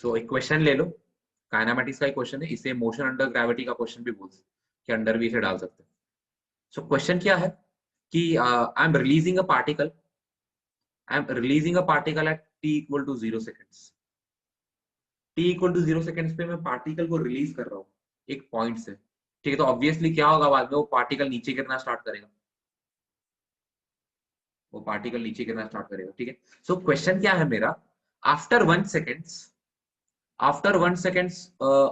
सो एक क्वेश्चन ले लो, काइनेमेटिक्स का एक क्वेश्चन है, इसे मोशन अंडर ग्रेविटी का क्वेश्चन भी बोल सकते, कि अंडर भी इसे डाल सकते हैं। सो क्वेश्चन क्या है कि I am releasing a particle, at t equal to 0 seconds. t equal to 0 seconds पे मैं पार्टिकल को रिलीज कर रहा हूँ एक पॉइंट से, ठीक है। तो ऑब्वियसली क्या होगा, बाद में वो पार्टिकल नीचे गिरना स्टार्ट करेगा, वो पार्टिकल नीचे गिरना स्टार्ट करेगा, ठीक है। सो क्वेश्चन क्या है मेरा, आफ्टर 1 सेकेंड्स,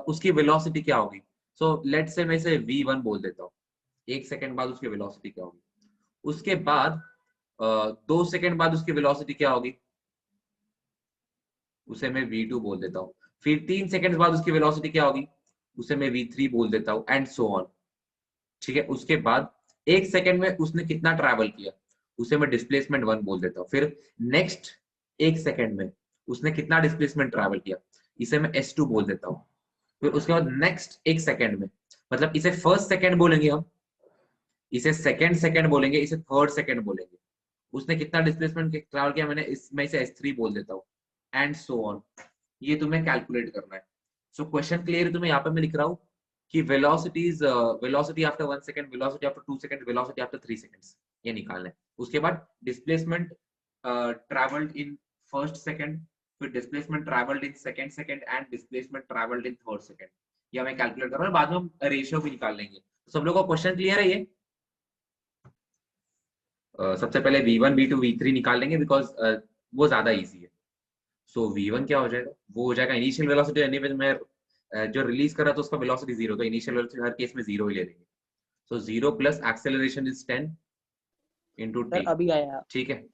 उसकी वेलोसिटी क्या होगी। सो लेट से मैं इसे v1 बोल देता हूँ, 1 सेकेंड बाद उसकी वेलोसिटी क्या होगी। उसके बाद 2 सेकेंड बाद उसकी वेलोसिटी क्या होगी, उसे मैं v2 बोल देता हूँ। फिर 3 सेकेंड बाद उसकी वेलोसिटी क्या होगी, उसे मैं v3 बोल देता हूँ, एंड सो ऑन, ठीक है। उसके बाद 1 सेकेंड में उसने कितना ट्रैवल किया, उसे मैं डिस्प्लेसमेंट 1 बोल देता हूँ। फिर नेक्स्ट 1 सेकेंड में उसने कितना डिस्प्लेसमेंट ट्रैवल किया, इसे मैं s2 बोल देता हूँ। फिर उसके बाद नेक्स्ट 1 सेकेंड में, मतलब इसे फर्स्ट सेकेंड बोलेंगे हम, इसे सेकेंड सेकेंड बोलेंगे, इसे थर्ड सेकेंड बोलेंगे। उसने कितना डिस्प्लेसमेंट ट्रैवल किया, मैं इसे s3 बोल देता हूँ, एंड सो ऑन। ये तुम्हें कैलकुलेट करना है। सो क्वेश्चन क्लियर है तुम्हें, यहाँ पे मैं लिख रहा हूँ कि velocities, velocity after 1 second, velocity after 2 second, velocity after 3 seconds, ये निकालना है। उसके बाद displacement travelled in first second, फिर displacement travelled in second second, and displacement travelled in third second. ये हमें कैलकुलेट करना है, बाद में हम रेशियो भी निकाल लेंगे। तो सब लोगों को क्वेश्चन क्लियर है ये? सबसे पहले v1 v2 v3 निकाल लेंगे, बिकॉज वो ज्यादा इजी है। सो v1 क्या हो जाएगा, वो हो जाएगा इनिशियल वेलोसिटी, एनीवेज मैं जो रिलीज कर रहा था उसका वेलोसिटी 0, तो इनिशियल वेलोसिटी हर केस में 0 ही ले लेंगे। सो 0 plus acceleration is 10 into sir T, अभी आया। ठीक है।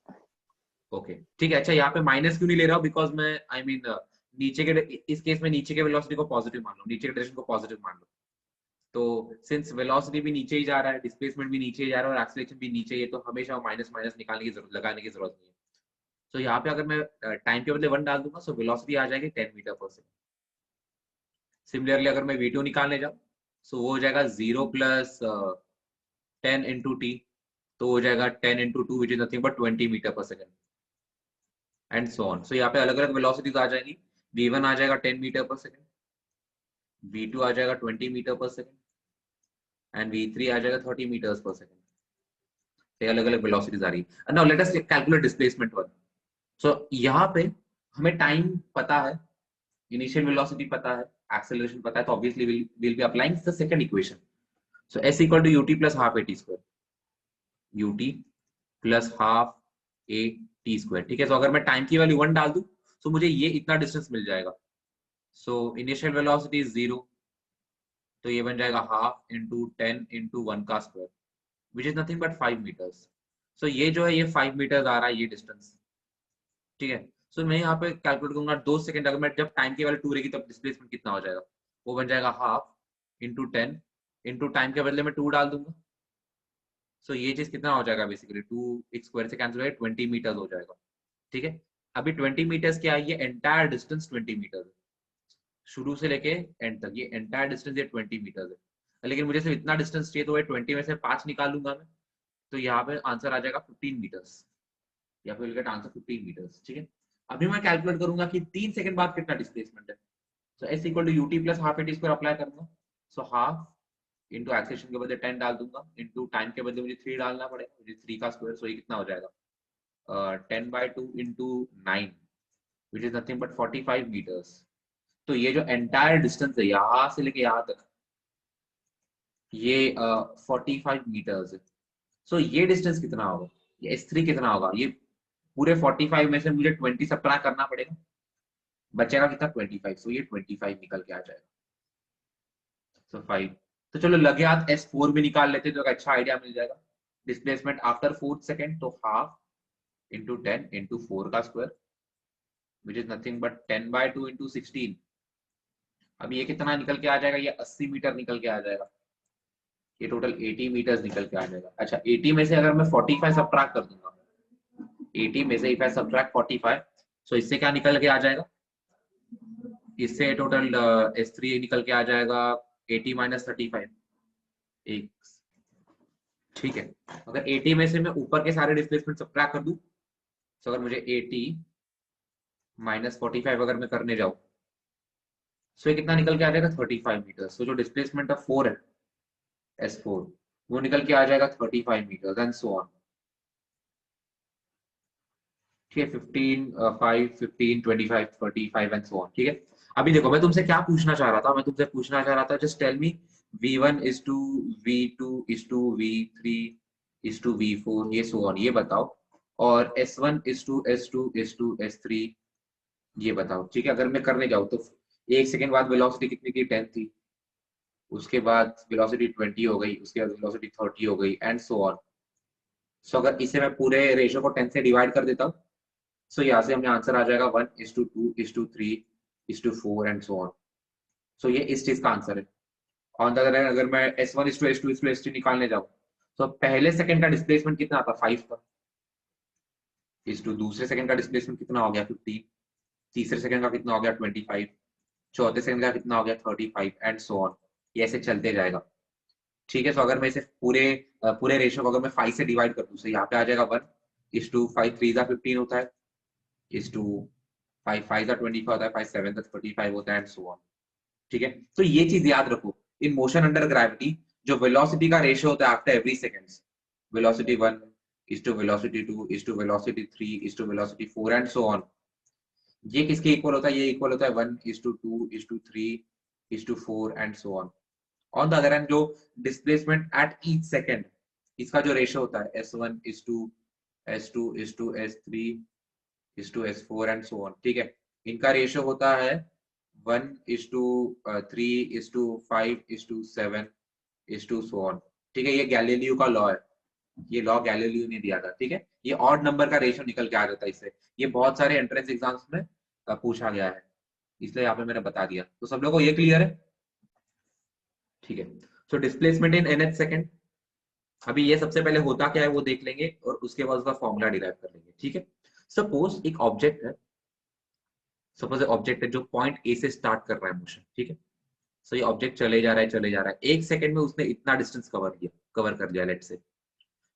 ओके ठीक है। अच्छा यहाँ पे माइनस क्यों नहीं ले रहा हूँ, बिकॉज मैं आई मीन नीचे के, इस केस में नीचे के वेलोसिटी को पॉजिटिव मान लो, नीचे के डायरेक्शन को पॉजिटिव मान लो। तो सिंस वेलोसिटी भी नीचे ही जा रहा है, डिस्प्लेसमेंट भी नीचे ही जा रहा है, और एक्सेलरेशन भी नीचे ही है, तो हमेशा माइनस माइनस निकालने की जरूरत, लगाने की जरूरत नहीं है। तो यहाँ पे अगर मैं टाइम के बदले 1 डाल दूंगा, सो वेलोसिटी आ जाएगी 10 मीटर पर सेकंड। सिमिलरली अगर मैं v2 निकालने जाऊँ, सो वो हो जाएगा 0 प्लस 10 इंटू टी, तो हो जाएगा 10 into 2 which is nothing but 20 metre per second, and so on. So यहाँ पे अलग अलग वेलोसिटीज आ जाएंगी। v1 आ जाएगा 10 मीटर पर सेकंड, v2 आ जाएगा 20 metre per second, and v3 आ जाएगा 30 मीटर्स पर सेकंड। अलग अलग वेलोसिटीज आ रही है। Now let us calculate displacement 1। सो यहाँ पे हमें टाइम पता है, इनिशियल वेलोसिटी पता है, एक्सेलरेशन पता है, तो obviously will be applying the second equation. So s equal to ut plus half at square, ut plus half a t square, ठीक है। तो अगर मैं टाइम की वैल्यू 1 डाल दूं, तो मुझे ये इतना डिस्टेंस मिल जाएगा। सो इनिशियल वेलोसिटी इज 0, तो ये बन जाएगा हाफ इंटू 10 इंटू 1 का square, which is nothing but 5 metres. So ये जो है ये 5 मीटर्स आ रहा है, ये डिस्टेंस, ठीक है। सो मैं यहाँ पे कैलकुलेट करूंगा 2 सेकंड, अगर मैं जब टाइम की वैल्यू 2 रहेगी तब डिस्प्लेसमेंट कितना हो जाएगा, वो बन जाएगा हाफ इंटू 10 इंटू टाइम के बदले में 2 डाल दूंगा। सो ये चीज कितना हो जाएगा, बेसिकली 2 एक स्क्वायर से कैंसिल हो 20 मीटर्स हो जाएगा, ठीक है। अभी 20 मीटर्स क्या है, ये एंटायर डिस्टेंस 20 मीटर है, शुरू से लेके एंड तक ये एंटायर डिस्टेंस ये 20 मीटर्स है। लेकिन मुझे सिर्फ इतना डिस्टेंस चाहिए, तो ये 20 में से 5 निकाल लूंगा मैं, तो यहाँ पे आंसर आ जाएगा 15 मीटर्स, या फिर गेट आंसर 15 मीटर्स, ठीक है। अभी मैं कैलकुलेट करूंगा कि 3 सेकंड बाद कितना डिस्प्लेसमेंट है। So s equal to UT plus half at square apply करूंगा। सो हाफ इंटू एक्सेशन के बदले 10 डाल दूंगा, इंटू टाइम के बदले मुझे 3 डालना पड़ेगा, मुझे 3 का स्क्वायर। सो ये कितना हो जाएगा 10/2 into 9, which is nothing but 45 metres. तो ये जो एंटायर डिस्टेंस है यहाँ से लेके यहाँ तक, ये 45 मीटर्स है। सो ये डिस्टेंस कितना होगा, ये S3 कितना होगा, ये पूरे 45 में से मुझे 20 सब्ट्रैक्ट करना पड़ेगा, बचेगा कितना 25। सो ये 25 निकल के आ जाएगा। सो 5, तो चलो लगे हाथ S4 भी निकाल लेते तो एक अच्छा आइडिया मिल जाएगा। डिस्प्लेसमेंट आफ्टर 4th सेकंड, तो हाफ इंटू 10 इंटू 4 का square, which is nothing but 10/2 into 16। अब ये कितना निकल के आ जाएगा, ये 80 मीटर निकल के आ जाएगा, ये टोटल 80 मीटर्स निकल के आ जाएगा। अच्छा 80 में से अगर मैं 45 सब्ट्रैक्ट कर दूंगा, 80 में से इफ आई सब्ट्रैक्ट 45, सो इससे क्या निकल के आ जाएगा, इससे टोटल S3 निकल के आ जाएगा 80 माइनस 35, एक, ठीक है। अगर 80 में से मैं ऊपर के सारे डिस्प्लेसमेंट सब्ट्रैक्ट कर दूं, तो अगर मुझे 80 माइनस 45 अगर मैं करने जाऊं, सो ये कितना निकल के आ जाएगा 35 मीटर। सो जो डिस्प्लेसमेंट ऑफ 4 है S4 वो निकल के आ जाएगा 35 मीटर एंड सो ऑन। ठीक है 15 5 15 25 35 एंड सो ऑन। ठीक है अभी देखो मैं तुमसे क्या पूछना चाह रहा था, मैं तुमसे पूछना चाह रहा था just tell me V1 is to V2 is to V3 is to V4 ये सो ऑन ये बताओ, और S1 is to S2 is to S3 ये बताओ। ठीक है अगर मैं करने जाऊँ तो एक सेकंड बाद वेलोसिटी कितनी थी 10 थी, उसके बाद वेलोसिटी 20 हो गई, उसके बाद वेलोसिटी 30 हो गई एंड सो ऑन। सो अगर इसे मैं पूरे रेशियो को 10 से डिवाइड कर देता हूँ, सो यहाँ से हमें आंसर आ जाएगा 1:2:3:4 एंड सो ऑन। सो ये इस चीज का आंसर है। ऑन द अदर हैंड अगर मैं S1:S2:S3 निकालने जाऊँ तो पहले सेकंड का डिस्प्लेसमेंट कितना था 5 था, इस टू दूसरे सेकंड का डिस्प्लेसमेंट कितना हो गया 15, तीसरे सेकंड का कितना हो गया 25, चौथे सेकंड का कितना हो गया 35 एंड सो ऑन। ये ऐसे चलते जाएगा। ठीक है तो अगर मैं इसे पूरे रेशियो को अगर मैं 5 से डिवाइड कर दूं तो यहाँ पे आ जाएगा 1:5 3 15 होता है, इस टू 5 5 25 होता है, 5 7 35 होता है एंड सो ऑन। ठीक है तो ये चीज याद रखो, इन मोशन अंडर ग्रेविटी जो वेलोसिटी का रेशियो होता है after every seconds, velocity 1 is to velocity 2 is to velocity 3 is to velocity 4 and so on, ये किसके इक्वल होता है, ये इक्वल होता है 1:2:3:4 and so on. On the other hand जो डिस्प्लेसमेंट एट ईच सेकंड इसका जो रेशियो होता है S1:S2:S3:S4 एंड सो ऑन। ठीक है इनका रेशियो होता है 1:3:5:7 सो ऑन। ठीक है ये गैलीलियो का लॉ है, ये लॉ गैलीलियो ने दिया था। ठीक है ये ऑड नंबर का रेशियो निकल के आ जाता है इससे, ये बहुत सारे एंट्रेंस एग्जाम्स में पूछा गया है, इसलिए यहाँ पे मैंने बता दिया। तो सब लोगों को ये क्लियर है? ठीक है so displacement in nth second, अभी ये सबसे पहले होता क्या है वो देख लेंगे और उसके बाद उसका फॉर्मूला डिराइव कर लेंगे। ठीक है सपोज एक ऑब्जेक्ट है, सपोज ऑब्जेक्ट है जो पॉइंट ए से स्टार्ट कर रहा है मोशन। ठीक है सो ये ऑब्जेक्ट चले जा रहा है चले जा रहा है, एक सेकंड में उसने इतना डिस्टेंस कवर कर दिया लेट से।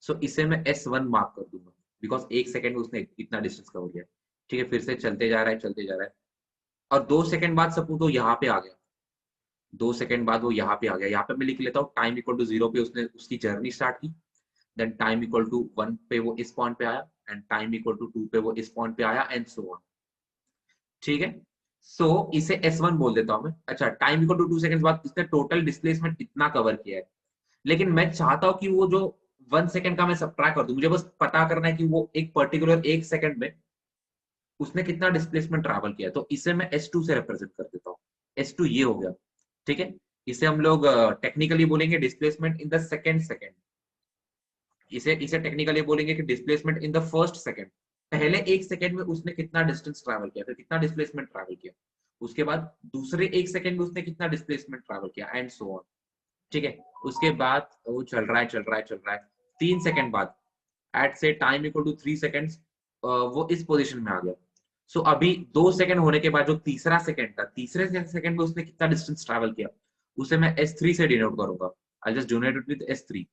सो इसे मैं S1 मार्क कर दूंगा बिकॉज एक सेकंड में उसने इतना डिस्टेंस कवर किया। ठीक है फिर से चलते जा रहा है चलते जा रहा है, और 2 सेकंड बाद सपोज वो यहाँ पे आ गया, 2 सेकंड बाद वो यहाँ पे आ गया, यहाँ पे मैं लिख लेता हूँ टाइम इक्वल टू 0 पे उसने उसकी जर्नी स्टार्ट की, देन टाइम इक्वल टू 1 पे वो इस पॉइंट पे आया, एंड टाइम इक्वल टू 2 पे वो इस पॉइंट पे आया एंड सो ऑन। ठीक है सो इसे S1 बोल देता हूं मैं। अच्छा टाइम इक्वल टू 2 सेकंड बाद इसने टोटल डिस्प्लेसमेंट इतना कवर किया है, लेकिन मैं चाहता हूं कि वो जो 1 सेकंड का मैं सब्ट्रैक्ट कर दूं, मुझे बस पता करना है कि वो एक पर्टिकुलर एक सेकंड में उसने कितना डिस्प्लेसमेंट ट्रैवल किया है। तो इसे मैं S2 से रिप्रेजेंट कर देता हूँ, S2 ये हो गया। ठीक है इसे हम लोग टेक्निकली बोलेंगे डिस्प्लेसमेंट इन द सेकंड, इसे इसे टेक्निकली बोलेंगे कि displacement in the first second, पहले एक सेकंड में उसने कितना डिस्टेंस ट्रैवल किया, फिर कितना डिस्प्लेसमेंट ट्रैवल किया, उसके बाद दूसरे एक सेकंड में उसने कितना डिस्प्लेसमेंट ट्रैवल किया एंड सो ऑन। ठीक है उसके बाद वो चल रहा है चल रहा है चल रहा है, 3 सेकंड बाद एट से टाइम इक्वल टू 3 सेकंड वो इस पोजीशन में आ गया। सो अभी 2 सेकंड होने के बाद जो तीसरा सेकंड था, तीसरे सेकंड में उसने कितना डिस्टेंस ट्रैवल किया, उसे मैं S3 से डिनोट करूंगा, I just denote it with S3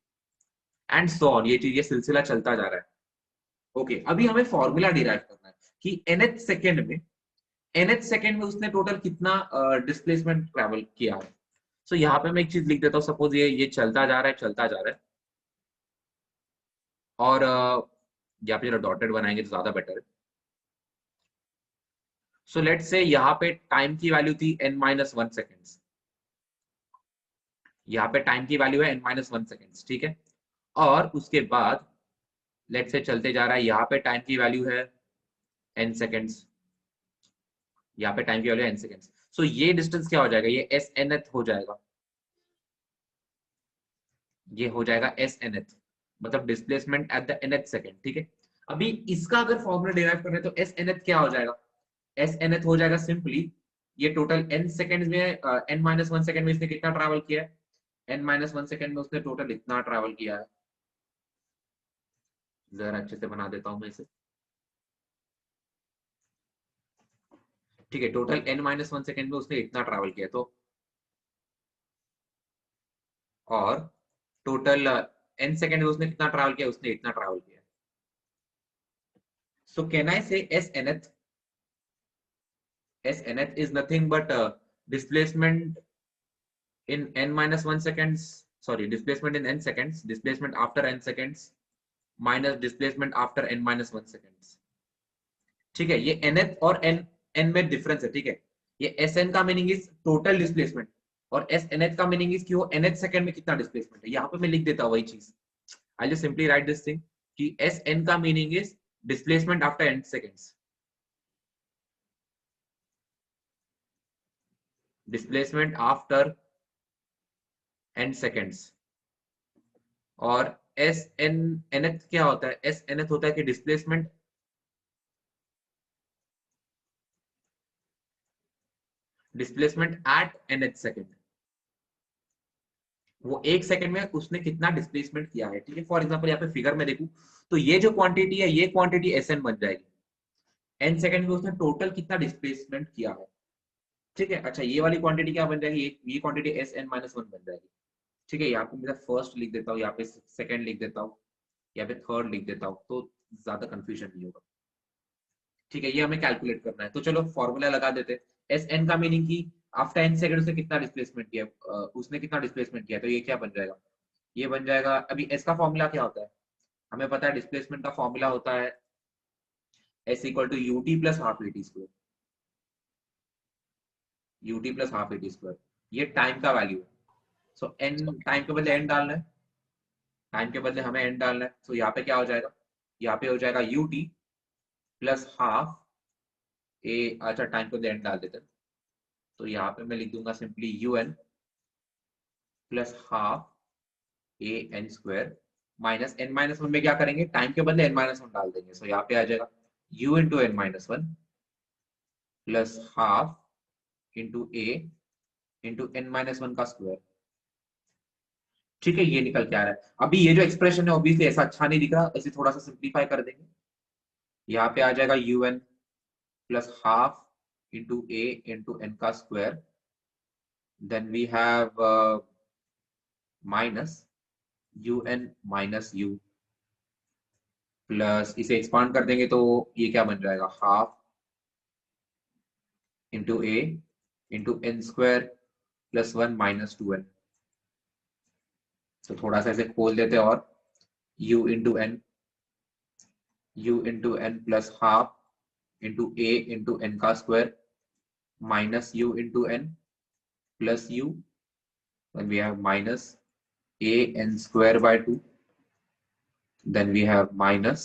and so on. ये सिलसिला चलता जा रहा है। ओके अभी हमें फॉर्मूला डिराइव करना है कि nth सेकंड में उसने टोटल कितना डिस्प्लेसमेंट ट्रैवल किया है। सो यहाँ पे मैं एक चीज लिख देता हूँ, सपोज ये चलता जा रहा है चलता जा रहा है, और यहाँ पे जरा डॉटेड बनाएंगे तो ज्यादा बेटर है। सो लेट से यहाँ पे टाइम की वैल्यू थी n-1 सेकेंड्स, यहाँ पे टाइम की वैल्यू है n-1 सेकेंड्स। ठीक है और उसके बाद लेट से चलते जा रहा है, यहाँ पे टाइम की वैल्यू है n सेकेंड्स, यहाँ पे टाइम की वैल्यू है n सेकेंड्स। सो ये डिस्टेंस क्या हो जाएगा, ये SNth हो जाएगा, ये हो जाएगा SNth, मतलब displacement at the nth second. ठीक है अभी इसका अगर फॉर्मूला डिराइव करें तो SNth क्या हो जाएगा, SNth हो जाएगा सिंपली ये टोटल n सेकेंड में n-1 सेकेंड में इसने कितना ट्रैवल किया है, n-1 सेकेंड में उसने टोटल इतना ट्रैवल किया है। जरा अच्छे से बना देता हूं मैं इसे। ठीक है टोटल n-1 सेकेंड में उसने इतना ट्रैवल किया, तो और टोटल n सेकेंड में उसने कितना ट्रैवल किया, उसने इतना ट्रैवल किया। सो कैन आई से SNth, SNth is nothing but displacement in n minus 1 seconds, sorry, displacement in n seconds, displacement after n seconds minus displacement after n minus 1 seconds. ठीक है, ये nth और n में difference है, ठीक है। ये Sn का मीनिंग इज टोटल डिस्प्लेसमेंट और Snth का मीनिंग इज कि वो nth सेकंड में कितना डिस्प्लेसमेंट है। यहाँ पे मैं लिख देता हूँ वही चीज, I just simply write this thing कि Sn का meaning is displacement after n seconds, displacement after n seconds. और nth क्या होता है, Snth होता है कि डिस्प्लेसमेंट एट nth सेकंड, वो एक सेकंड में उसने कितना डिस्प्लेसमेंट किया है, ठीक है। फॉर एग्जांपल यहाँ पे फिगर में देखूं तो ये जो क्वांटिटी है ये क्वांटिटी Sn बन जाएगी, n सेकंड में उसने टोटल कितना डिस्प्लेसमेंट किया है, ठीक है। अच्छा, ये वाली क्वांटिटी क्या बन जाएगी, ये क्वांटिटी Sn माइनस 1 बन जाएगी, ठीक है। यहाँ पे मैं फर्स्ट लिख देता हूँ, यहाँ पे सेकंड लिख देता हूँ, यहाँ पे थर्ड लिख देता हूँ, तो ज्यादा कंफ्यूजन नहीं होगा, ठीक है। ये हमें कैलकुलेट करना है, तो चलो फॉर्मूला लगा देते हैं। Sn का मीनिंग की आफ्टर n सेकंड से कितना डिस्प्लेसमेंट किया, उसने कितना डिस्प्लेसमेंट किया, तो ये क्या बन जाएगा, ये बन जाएगा। अभी s का फॉर्मूला क्या होता है, हमें पता है डिस्प्लेसमेंट का फॉर्मूला होता है s equal to ut plus half at square, ut plus half at square, ये टाइम का वैल्यू है। सो n टाइम के बदले n डालना है, टाइम के बदले हमें n डालना है, तो यहाँ पे क्या हो जाएगा, यहाँ पे हो जाएगा ut प्लस हाफ a, अच्छा टाइम के बदले n डाल देते हैं, तो यहाँ पे मैं लिख दूंगा simply un plus half a n square minus n minus 1 में क्या करेंगे, टाइम के बदले n माइनस 1 डाल देंगे, सो यहाँ पे आ जाएगा u into n minus 1 plus half into a into n minus 1 का स्क्वायर, ठीक है। ये निकल के आ रहा है। अभी ये जो एक्सप्रेशन है ऑब्वियसली ऐसा अच्छा नहीं दिख रहा, इसे थोड़ा सा सिंप्लीफाई कर देंगे, यहाँ पे आ जाएगा un plus half into a into n का square, then we have minus un minus u plus, इसे एक्सपांड कर देंगे तो ये क्या बन जाएगा, half into a into n square plus 1 minus 2n, तो थोड़ा सा इसे खोल देते और u into n plus half into a into n का square minus u into n plus u, then we have minus a n square by 2, then we have minus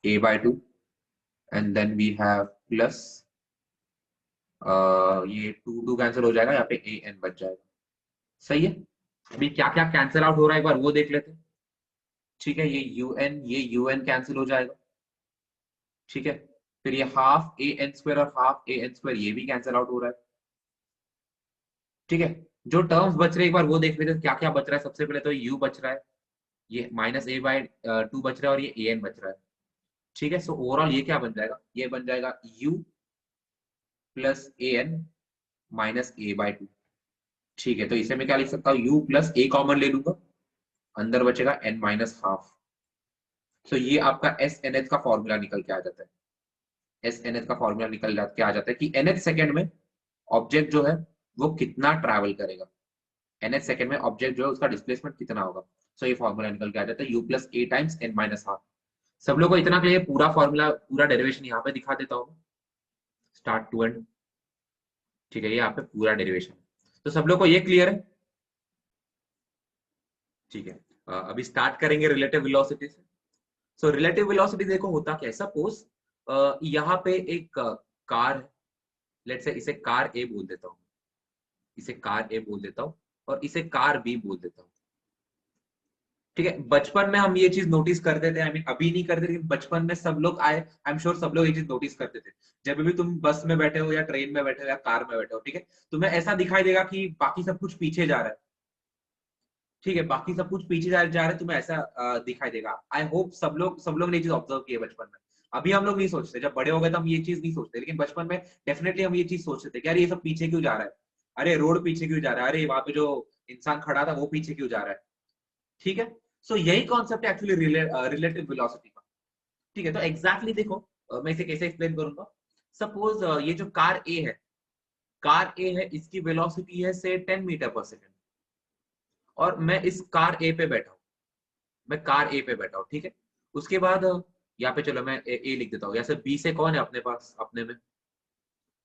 a by 2, and then we have plus ये 2 cancel हो जाएगा, यहाँ पे a n बच जाएगा, सही है। अभी क्या क्या कैंसिल आउट हो रहा है एक बार वो देख लेते हैं, ठीक है। ये un कैंसिल हो जाएगा, ठीक है। फिर ये हाफ ए एन स्क्वायर और हाफ ए एन स्क्वायर ये भी कैंसिल आउट हो रहा है, ठीक है। जो टर्म्स बच रहे हैं एक बार वो देख लेते हैं क्या क्या बच रहा है। सबसे पहले तो u बच रहा है, ये माइनस ए बाय 2 बच रहा है और ये ए एन बच रहा है, ठीक है। सो ओवरऑल ये क्या बन जाएगा, ये बन जाएगा u plus A N minus A bye 2, ठीक है। तो इसे मैं क्या लिख सकता हूँ, u प्लस ए कॉमन ले लूंगा, अंदर बचेगा n माइनस हाफ। सो ये आपका एस एन एच का फॉर्मूला निकल के आ जाता है, एस एन एच का फॉर्मूला निकल के आ जाता है कि nth सेकंड में ऑब्जेक्ट जो है वो कितना ट्रैवल करेगा, nth सेकंड में ऑब्जेक्ट जो है उसका डिस्प्लेसमेंट कितना होगा। सो ये फॉर्मूला निकल के आ जाता है u प्लस ए टाइम्स n माइनस हाफ। सब लोगों को इतना क्लियर, पूरा फॉर्मूला पूरा डेरिवेशन यहाँ पे दिखा देता हूँ स्टार्ट टू एंड, ठीक है। ये यहाँ पे पूरा डेरिवेशन, तो सब लोग को ये क्लियर है, ठीक है। अभी स्टार्ट करेंगे रिलेटिव वेलोसिटी से। सो रिलेटिव वेलोसिटी देखो होता क्या है, सपोज यहाँ पे एक कार है, लेट्स से इसे कार ए बोल देता हूँ, इसे कार ए बोल देता हूँ और इसे कार बी बोल देता हूँ, ठीक है। बचपन में हम ये चीज नोटिस करते थे, आई मीन अभी नहीं करते, लेकिन बचपन में सब लोग आए, आई एम श्योर सब लोग ये चीज नोटिस करते थे। जब भी तुम बस में बैठे हो या ट्रेन में बैठे हो या कार में बैठे हो, ठीक है, तुम्हें ऐसा दिखाई देगा कि बाकी सब कुछ पीछे जा रहा है, ठीक है, बाकी सब कुछ पीछे जा रहा है, तुम्हें ऐसा दिखाई देगा। आई होप सब लोग ने ये चीज ऑब्जर्व की है बचपन में। अभी हम लोग नहीं सोचते, जब बड़े हो गए तो हम ये चीज नहीं सोचते, लेकिन बचपन में डेफिनेटली हम ये चीज सोचते थे कि यार ये सब पीछे क्यों जा रहा है, अरे रोड पीछे क्यों जा रहा है, अरे वहां पे जो इंसान खड़ा था वो पीछे क्यों जा रहा है, ठीक है। सो यही कॉन्सेप्ट है एक्चुअली रिलेटिव वेलोसिटी का, ठीक है। तो एग्जैक्टली देखो मैं इसे कैसे एक्सप्लेन करूंगा। सपोज ये जो कार ए है, कार ए है, इसकी वेलोसिटी है से 10 मीटर पर सेकेंड, और मैं इस कार ए पे बैठा हूँ, मैं कार ए पे बैठा हूँ, ठीक है। उसके बाद यहाँ पे चलो मैं ए लिख देता हूँ। यहाँ से बी से कौन है अपने पास, अपने में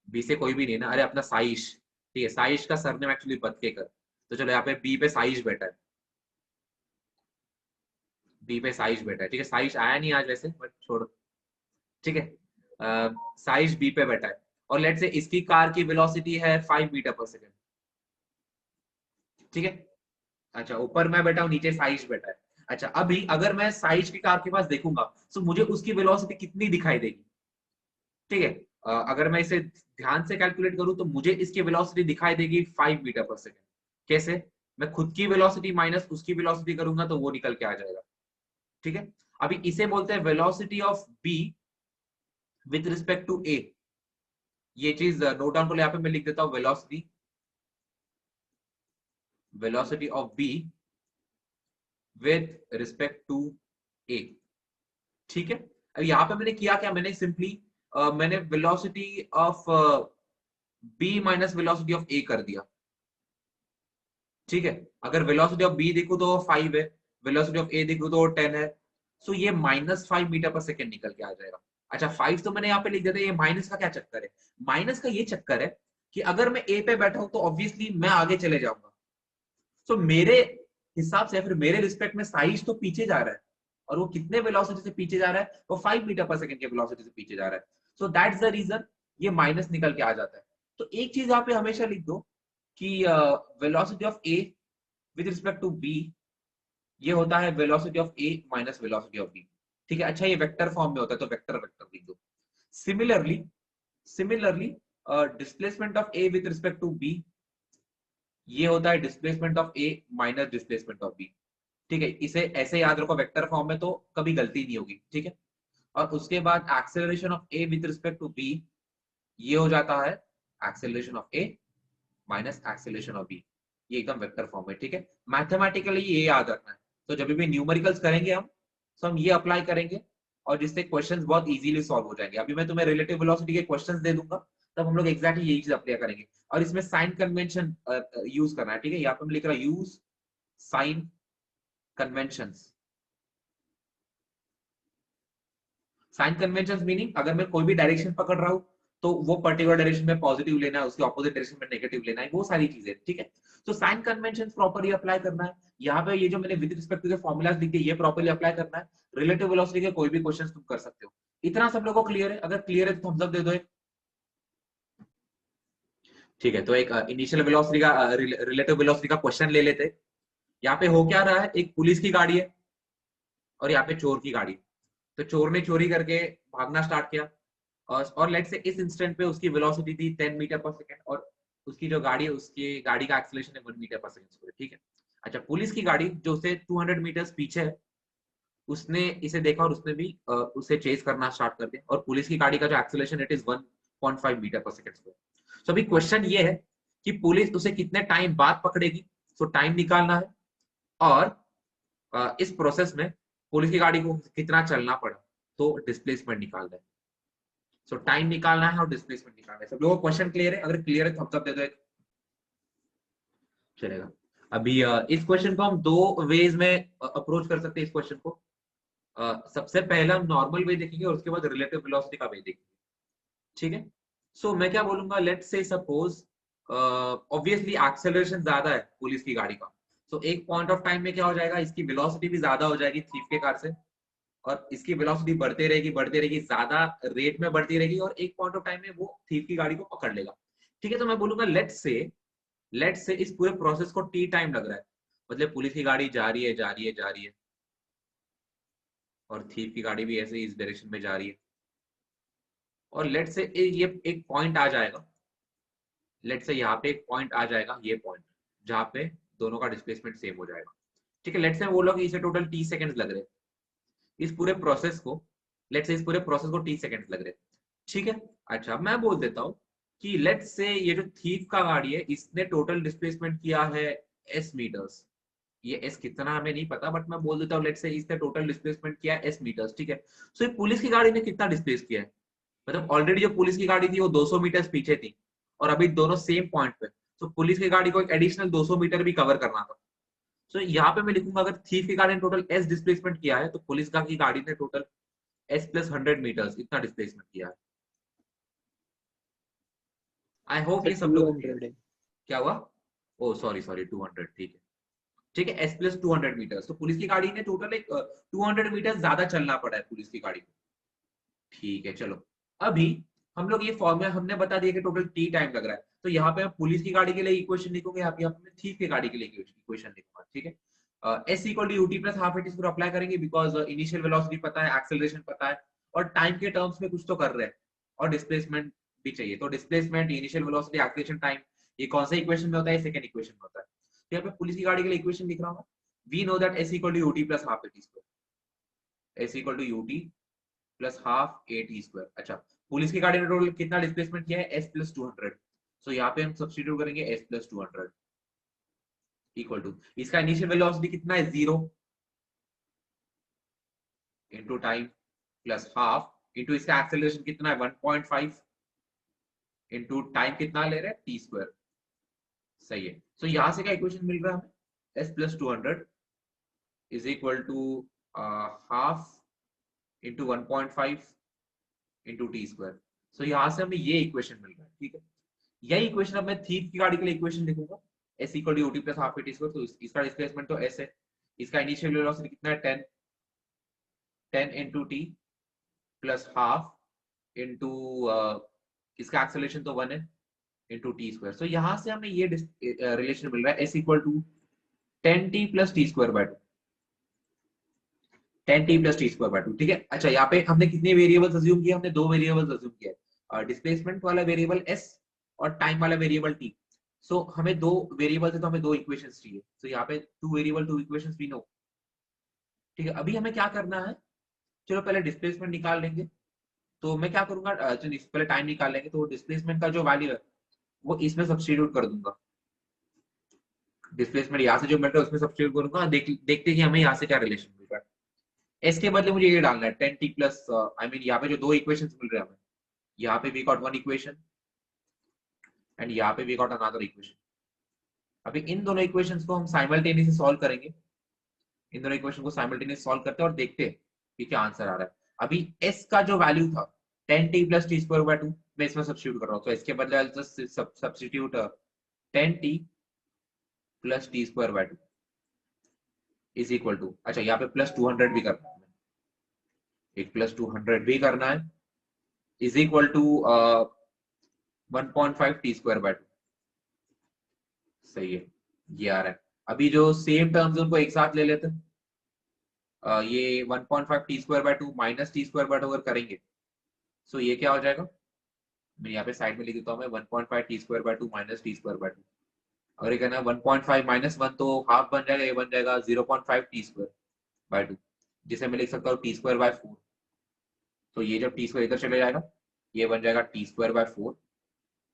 बी से कोई भी नहीं ना, अरे अपना साइश, ठीक है, साइश का सरनेम एक्चुअली बतकेकर, तो चलो यहाँ पे बी पे साइश बैठा है, बी पे साइश बैठा है, ठीक है। साइश आया नहीं आज वैसे, बट छोड़ो, ठीक है। साइश बी पे बैठा है, और लेट से इसकी कार की वेलोसिटी है 5 मीटर पर सेकेंड, ठीक है। अच्छा, ऊपर मैं बैठा हूँ, नीचे साइश बैठा है। अच्छा, अभी अगर मैं साइश की कार के पास देखूंगा तो मुझे उसकी वेलोसिटी कितनी दिखाई देगी, ठीक है। अगर मैं इसे ध्यान से कैलकुलेट करूं तो मुझे इसकी वेलोसिटी दिखाई देगी 5 मीटर पर सेकेंड। कैसे? मैं खुद की वेलोसिटी माइनस उसकी वेलोसिटी करूंगा तो वो निकल के आ जाएगा, ठीक है। अभी इसे बोलते हैं velocity of B with respect to A. ये चीज नोट डाउन कर लो, यहाँ पे मैं लिख देता हूँ velocity of B with respect to A, ठीक है। अब यहाँ पे मैंने किया क्या, मैंने सिंपली मैंने velocity of B minus velocity of A कर दिया, ठीक है। अगर वेलोसिटी ऑफ बी देखो तो 5 है, वेलोसिटी ऑफ ए देखो तो 10 है, सो ये -5 मीटर पर सेकेंड निकल के आ जाएगा। अच्छा, 5 तो मैंने यहाँ पे लिख दिया था, ये माइनस का क्या चक्कर है, माइनस का ये चक्कर है कि अगर मैं ए पे बैठा हूं तो ऑब्वियसली मैं आगे चले जाऊंगा, सो मेरे हिसाब से, फिर मेरे रिस्पेक्ट में साइज तो पीछे जा रहा है, और वो कितने वेलोसिटी से पीछे जा रहा है, वो 5 मीटर पर सेकेंड के वेलोसिटी से पीछे जा रहा है, सो दैट्स द रीजन ये माइनस निकल के आ जाता है। तो एक चीज यहाँ पे हमेशा लिख दो कि velocity of A with respect to B, ये होता है velocity of A minus velocity of B, ठीक है। अच्छा, ये वेक्टर फॉर्म में होता है तो वेक्टर वेक्टर लिख दो। Similarly similarly displacement of A with respect to B, ये होता है displacement of A minus displacement of B, ठीक है। इसे ऐसे याद रखो वेक्टर फॉर्म में तो कभी गलती नहीं होगी, ठीक है। और उसके बाद acceleration of A with respect to B, ये हो जाता है acceleration of A minus acceleration of B, ये एकदम वेक्टर फॉर्म है, ठीक है। मैथमेटिकली ये याद रखना है, तो जब भी न्यूमेरिकल्स करेंगे हम, तो हम ये अप्लाई करेंगे, और जिससे क्वेश्चंस बहुत इजीली सॉल्व हो जाएंगे। अभी मैं तुम्हें रिलेटिव वेलोसिटी के क्वेश्चंस दे दूंगा, तब हम लोग एग्जैक्टली यही चीज अप्लाई करेंगे, और इसमें साइन कन्वेंशन यूज करना है, ठीक है। यहाँ पे हम लिख रहा है use sign conventions. Sign convention meaning अगर मैं कोई भी डायरेक्शन पकड़ रहा हूं तो वो पर्टिकुलर डायरेक्शन में पॉजिटिव लेना है, उसके ऑपोजिट डायरेक्शन में नेगेटिव लेना है, वो सारी चीजें, ठीक है। तो साइन कन्वेंशन प्रॉपर्ली अप्लाई करना है। यहाँ पे ये जो मैंने विद रिस्पेक्ट टू के फॉर्मुलाज लिखे ये प्रॉपर्ली अप्लाई करना है। रिलेटिव वेलोसिटी के कोई भी क्वेश्चन तुम कर सकते हो। इतना सब लोगों को क्लियर है? अगर क्लियर है तो थम्स अप दे दो एक, ठीक है। तो एक इनिशियल वेलोसिटी का रिलेटिव वेलोसिटी का क्वेश्चन ले लेते। यहाँ पे हो क्या रहा है, एक पुलिस की गाड़ी है और यहाँ पे चोर की गाड़ी। तो चोर ने चोरी करके भागना स्टार्ट किया, और लेट से इस इंस्टेंट पे उसकी वेलोसिटी थी 10 मीटर पर सेकेंड, और उसकी जो गाड़ी है उसकी गाड़ी का एक्सीलरेशन है 1 मीटर पर सेकेंड, ठीक है। अच्छा, पुलिस की गाड़ी जो उसे 200 मीटर पीछे है, उसने इसे देखा और उसने भी उसे चेज करना स्टार्ट कर दिया, और पुलिस की गाड़ी का जो एक्सीलरेशन इट इज 1.5 मीटर पर सेकेंड। सो अभी क्वेश्चन ये है कि पुलिस उसे कितने टाइम बाद पकड़ेगी, सो टाइम निकालना है, और इस प्रोसेस में पुलिस की गाड़ी को कितना चलना पड़ा, तो डिस्प्लेसमेंट निकालना है। सो टाइम निकालना है और डिस्प्लेसमेंट निकालना है। सब लोगों को क्वेश्चन क्लियर है? अगर क्लियर है तो थम्स अप दे दो एक, चलेगा। अभी इस क्वेश्चन को हम दो वेज में अप्रोच कर सकते हैं। इस क्वेश्चन को सबसे पहला हम नॉर्मल वे देखेंगे और उसके बाद रिलेटिव वेलोसिटी का वे देखेंगे, ठीक है। सो मैं क्या बोलूंगा, let's say suppose obviously acceleration ज्यादा है पुलिस की गाड़ी का, सो एक पॉइंट ऑफ टाइम में क्या हो जाएगा, इसकी वेलोसिटी भी ज्यादा हो जाएगी थीफ के कार से, और इसकी वेलोसिटी बढ़ते रहेगी, ज्यादा रेट में बढ़ती रहेगी, और एक पॉइंट ऑफ टाइम में वो थीफ की गाड़ी को पकड़ लेगा, ठीक है। तो मैं बोलूंगा लेट्स से इस पूरे प्रोसेस को टी टाइम लग रहा है, मतलब पुलिस की गाड़ी जा रही है जा रही है जा रही है, और थीफ की गाड़ी भी ऐसे इस डायरेक्शन में जा रही है, और लेट्स से ये एक पॉइंट आ जाएगा, लेट्स से यहाँ पे एक पॉइंट आ जाएगा, ये पॉइंट जहाँ पे दोनों का डिस्प्लेसमेंट सेम हो जाएगा, ठीक है। लेट्स से वो लोग इसे टोटल टी सेकंड्स लग रहे हैं इस पूरे प्रोसेस को, लेट्स से इस पूरे प्रोसेस को टी सेकंड्स लग रहे हैं, ठीक है। अच्छा, मैं बोल देता हूँ कि लेट्स से ये जो थीफ का गाड़ी है इसने टोटल डिस्प्लेसमेंट किया है एस मीटर्स, ये एस कितना हमें नहीं पता, बट मैं बोल देता हूँ लेट्स से इसने टोटल डिस्प्लेसमेंट किया है एस मीटर्स, ठीक है। सो ये पुलिस की गाड़ी ने कितना डिस्प्लेस किया है, मतलब ऑलरेडी जो पुलिस की गाड़ी थी वो 200 मीटर पीछे थी, और अभी दोनों सेम पॉइंट पे, तो पुलिस की गाड़ी को एक एडिशनल 200 मीटर भी कवर करना था। सो यहाँ पे मैं लिखूंगा अगर थीफ की गाड़ी ने टोटल एस डिस्प्लेसमेंट किया है तो पुलिस की गाड़ी ने टोटल एस प्लस 100 मीटर्स इतना डिस्प्लेसमेंट किया है। आई होप सर ये सब लोग 200 है। क्या हुआ, ओ सॉरी सॉरी 200, ठीक है ठीक है, एस प्लस 200 मीटर्स, तो पुलिस की गाड़ी ने टोटल एक 200 मीटर ज्यादा चलना पड़ा है पुलिस की गाड़ी को। ठीक है चलो, अभी हम लोग ये फॉर्मूला हमने बता दिया कि टोटल टी टाइम लग रहा है, तो यहाँ पे हम पुलिस की गाड़ी के लिए इक्वेशन लिखोगे, यहाँ पे मैं थीफ की गाड़ी के लिए इक्वेशन लिखूंगा, ठीक है। S equal to UT plus half at इसको अप्लाई करेंगे बिकॉज इनिशियल वेलोसिटी पता है, एक्सेलरेशन पता है, और टाइम के टर्म्स में कुछ तो कर रहे हैं, और डिस्प्लेसमेंट भी चाहिए, तो displacement, initial velocity, acceleration, time, ये कौन सा इक्वेशन में होता है, सेकंड इक्वेशन में होता है। तो यहाँ पे पुलिस की गाड़ी के लिए इक्वेशन लिख रहा हूँ, we know that S equal to UT plus half at square, S equal to UT plus half A T square. अच्छा, पुलिस की गाड़ी ने टोटल कितना डिस्प्लेसमेंट किया है, एस प्लस 200, सो यहाँ पे हम सब्स्टिट्यूट करेंगे एस प्लस 200 इक्वल टू, इसका इनिशियल वेलोसिटी कितना है, 0 into time plus half into इसका एक्सेलरेशन कितना है, 1.5 इंटू टाइम कितना ले रहे हैं, टी स्क्वायर। सही है, सो यहां से क्या इक्वेशन मिल रहा है हमें, s plus 200 is equal to half into 1.5 into t square. So यहां से हमें ये इक्वेशन मिल रहा है, ठीक है। यही इक्वेशन अब मैं थीफ की गाड़ी के लिए इक्वेशन लिखूंगा, S equal to UT plus half A T square, तो इसका डिस्प्लेसमेंट तो एस है, इसका इनिशियल वेलोसिटी कितना है, 10 into T plus half into इसका एक्सेलरेशन तो 1 है इंटू टी स्क्वायर। सो यहां से हमें ये रिलेशन मिल रहा है, S equal to 10t plus T square by 2, 10t plus T square by 2, ठीक है। अच्छा, यहाँ पे हमने कितने वेरिएबल्स अज्यूम किए, हमने दो वेरिएबल्स अज्यूम किए, डिस्प्लेसमेंट वाला वेरिएबल s और टाइम वाला वेरिएबल t। सो हमें दो वेरिएबल है तो हमें दो इक्वेशंस चाहिए, तो यहाँ पे two variable two equations we know, ठीक है। अभी हमें क्या करना है, चलो पहले डिस्प्लेसमेंट निकाल लेंगे, तो मैं क्या करूंगा, चलिए पहले टाइम निकाल लेंगे, तो डिस्प्लेसमेंट का जो वैल्यू है वो इसमें सब्स्टिट्यूट कर दूंगा, डिस्प्लेसमेंट यहाँ से जो मिल रहा है उसमें सब्स्टिट्यूट करूंगा, देखते हैं कि हमें यहाँ से क्या रिलेशन मिल रहा है। एस के बदले मुझे ये डालना है 10t प्लस, आई मीन यहाँ पे जो दो इक्वेशंस मिल रहे हैं हमें, यहाँ पे we got one equation and यहाँ पे वी गॉट अनदर इक्वेशन। अभी इन दोनों इक्वेशंस को हम साइमल्टेनियसली सॉल्व करेंगे, इन दोनों इक्वेशन को साइमल्टेनियसली सॉल्व करते हैं और देखते हैं कि क्या आंसर आ रहा है। अभी s का जो वैल्यू था 10t plus T square by 2, मैं इसमें सब्स्टिट्यूट कर रहा हूँ, तो इसके बदले I'll just substitute 10t plus T square by 2 is equal to, अच्छा यहाँ पे प्लस 200 भी करना है, एक प्लस 200 भी करना है, is equal to 1.5 T square by 2। सही है, ये आ रहा है। अभी जो सेम टर्म्स उनको एक साथ ले लेते हैं, ये 1.5 T square by 2 minus T square by 2 अगर करेंगे, सो ये क्या हो जाएगा, मैं यहाँ पे साइड में लिख देता हूँ, मैं 1.5 T square by 2 minus T square by 2, अगर ये कहना है 1.5 माइनस 1 तो हाफ बन जाएगा, ये बन जाएगा 0.5 टी स्क्वायर बाय 2, जिसे मैं लिख सकता हूँ टी स्क्वायर बाय 4। तो ये जब टी स्क्वायर इधर चले जाएगा, ये बन जाएगा T square by 4,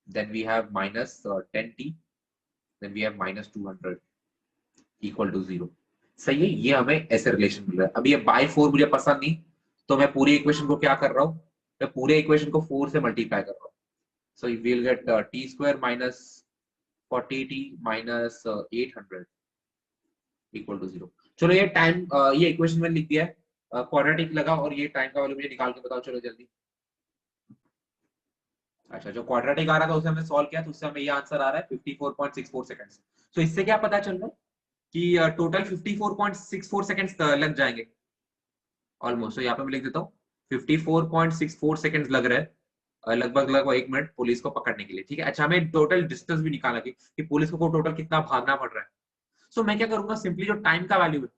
then we have minus 10t, then we have minus 200 equal to 0। सही है, ये हमें ऐसे रिलेशन मिल रहा है। अब ये बाय 4 मुझे पसंद नहीं, तो मैं पूरी इक्वेशन को क्या कर रहा हूँ, मैं पूरे इक्वेशन को 4 से मल्टीप्लाई कर रहा हूँ, so we will get T square minus 40t minus 800 equal to 0। चलो ये टाइम, ये इक्वेशन में लिख दिया है, क्वाड्रेटिक लगा, और ये टाइम का वैल्यू मुझे निकाल के बताओ, चलो जल्दी। अच्छा, जो क्वाड्रेटिक आ रहा था उसे हमने सॉल्व किया, तो उससे हमें ये आंसर आ रहा है 54.64 सेकंड्स। तो इससे क्या पता चल रहा है कि टोटल 54.64 सेकंड्स लग जाएंगे ऑलमोस्ट। तो यहाँ पे मैं लिख देता हूँ 54.64 सेकंड्स लग रहे हैं, लगभग लगभग 1 मिनट पुलिस को पकड़ने के लिए, ठीक है। अच्छा, हमें टोटल डिस्टेंस भी निकाला कि पुलिस को टोटल कितना भागना पड़ रहा है। सो मैं क्या करूंगा, सिंपली जो टाइम का वैल्यू है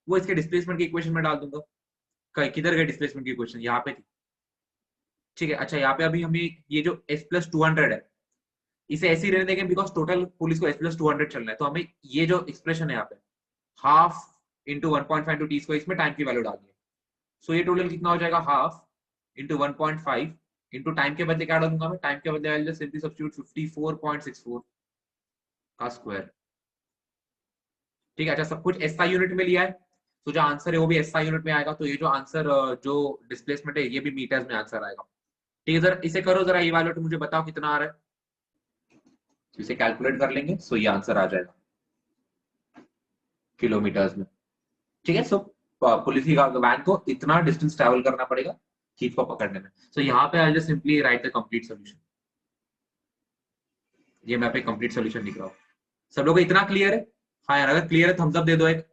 वो इसके डिस्प्लेसमेंट की इक्वेशन में डाल दूंगा। किधर गए डिस्प्लेसमेंट की इक्वेशन, यहाँ पे थी, ठीक है। अच्छा, यहाँ पे अभी हमें ये जो एस प्लस 200 है इसे ऐसे ही रहने देंगे बिकॉज टोटल पुलिस को एस प्लस 200 चलना है, तो हमें ये जो एक्सप्रेशन है यहाँ पे half into 1.5 two T square, इसमें टाइम की वैल्यू डालनी है। सो ये टोटल कितना हो जाएगा, हाफ इंटू 1.5 इंटू टाइम के बदले क्या डालूंगा मैं, टाइम के बदले सिंपली सब्स्टिट्यूट 54.64 का स्क्वायर, ठीक है। अच्छा, सब कुछ एसआई यूनिट में लिया है, तो जो आंसर है वो भी एसआई यूनिट में आएगा, तो ये जो आंसर जो डिस्प्लेसमेंट है ये भी मीटर्स में आंसर आएगा, ठीक है। सर इसे करो जरा इवैल्यूएट, मुझे बताओ कितना आ रहा है। तो इसे कैलकुलेट कर लेंगे, सो ये आंसर आ जाएगा किलोमीटर्स में। ठीक है, सो पुलिस की वैन को इतना डिस्टेंस ट्रैवल करना पड़ेगा चीफ को पकड़ने में। सो यहाँ पे I just simply write the complete solution. ये मैं पे कंप्लीट सोल्यूशन लिख रहा हूँ। सब लोगों को इतना क्लियर है? हाँ यार, अगर क्लियर है थम्स अप दे दो एक।